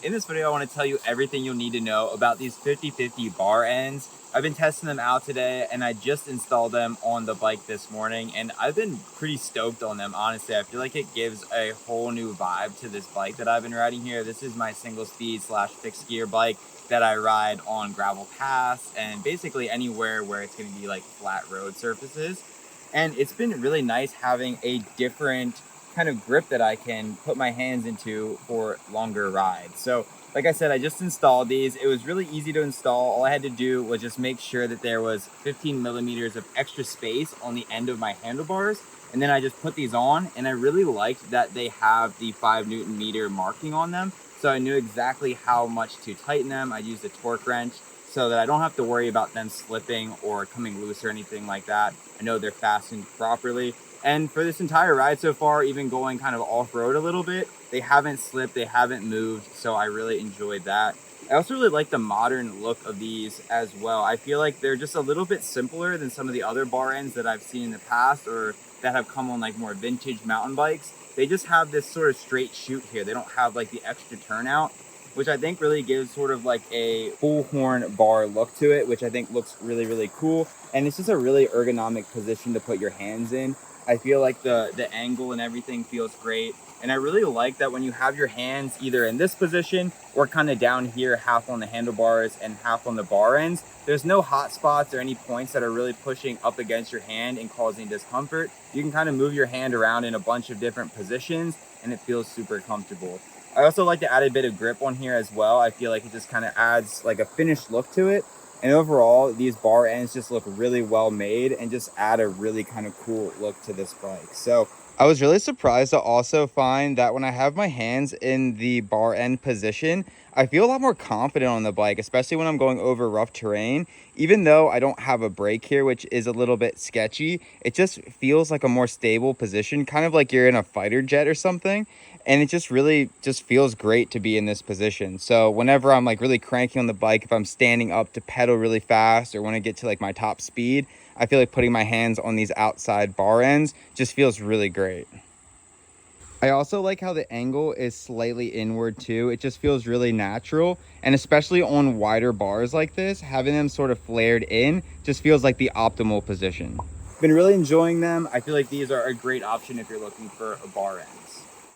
In this video, I want to tell you everything you'll need to know about these 50/50 bar ends. I've been testing them out today and I just installed them on the bike this morning and I've been pretty stoked on them, honestly. I feel like it gives a whole new vibe to this bike that I've been riding here. This is my single speed / fixed gear bike that I ride on gravel paths and basically anywhere where it's going to be like flat road surfaces. And it's been really nice having a different kind of grip that I can put my hands into for longer rides. So like I said, I just installed these. It was really easy to install. All I had to do was just make sure that there was 15 millimeters of extra space on the end of my handlebars. And then I just put these on, and I really liked that they have the 5 Newton-meter marking on them. So I knew exactly how much to tighten them. I used a torque wrench so that I don't have to worry about them slipping or coming loose or anything like that. I know they're fastened properly. And for this entire ride so far, even going kind of off-road a little bit, they haven't slipped, they haven't moved, so I really enjoyed that. I also really like the modern look of these as well. I feel like they're just a little bit simpler than some of the other bar ends that I've seen in the past or that have come on like more vintage mountain bikes. They just have this sort of straight shoot here. They don't have like the extra turnout, which I think really gives sort of like a full horn bar look to it, which I think looks really, really cool. And it's just a really ergonomic position to put your hands in. I feel like the angle and everything feels great. And I really like that when you have your hands either in this position or kind of down here, half on the handlebars and half on the bar ends, there's no hot spots or any points that are really pushing up against your hand and causing discomfort. You can kind of move your hand around in a bunch of different positions and it feels super comfortable. I also like to add a bit of grip on here as well. I feel like it just kind of adds like a finished look to it. And overall, these bar ends just look really well made and just add a really kind of cool look to this bike. So I was really surprised to also find that when I have my hands in the bar end position, I feel a lot more confident on the bike, especially when I'm going over rough terrain. Even though I don't have a brake here, which is a little bit sketchy, it just feels like a more stable position, kind of like you're in a fighter jet or something. And it just really just feels great to be in this position. So whenever I'm like really cranking on the bike, if I'm standing up to pedal really fast or when I get to like my top speed, I feel like putting my hands on these outside bar ends just feels really great. I also like how the angle is slightly inward too. It just feels really natural. And especially on wider bars like this, having them sort of flared in just feels like the optimal position. Been really enjoying them. I feel like these are a great option if you're looking for a bar ends.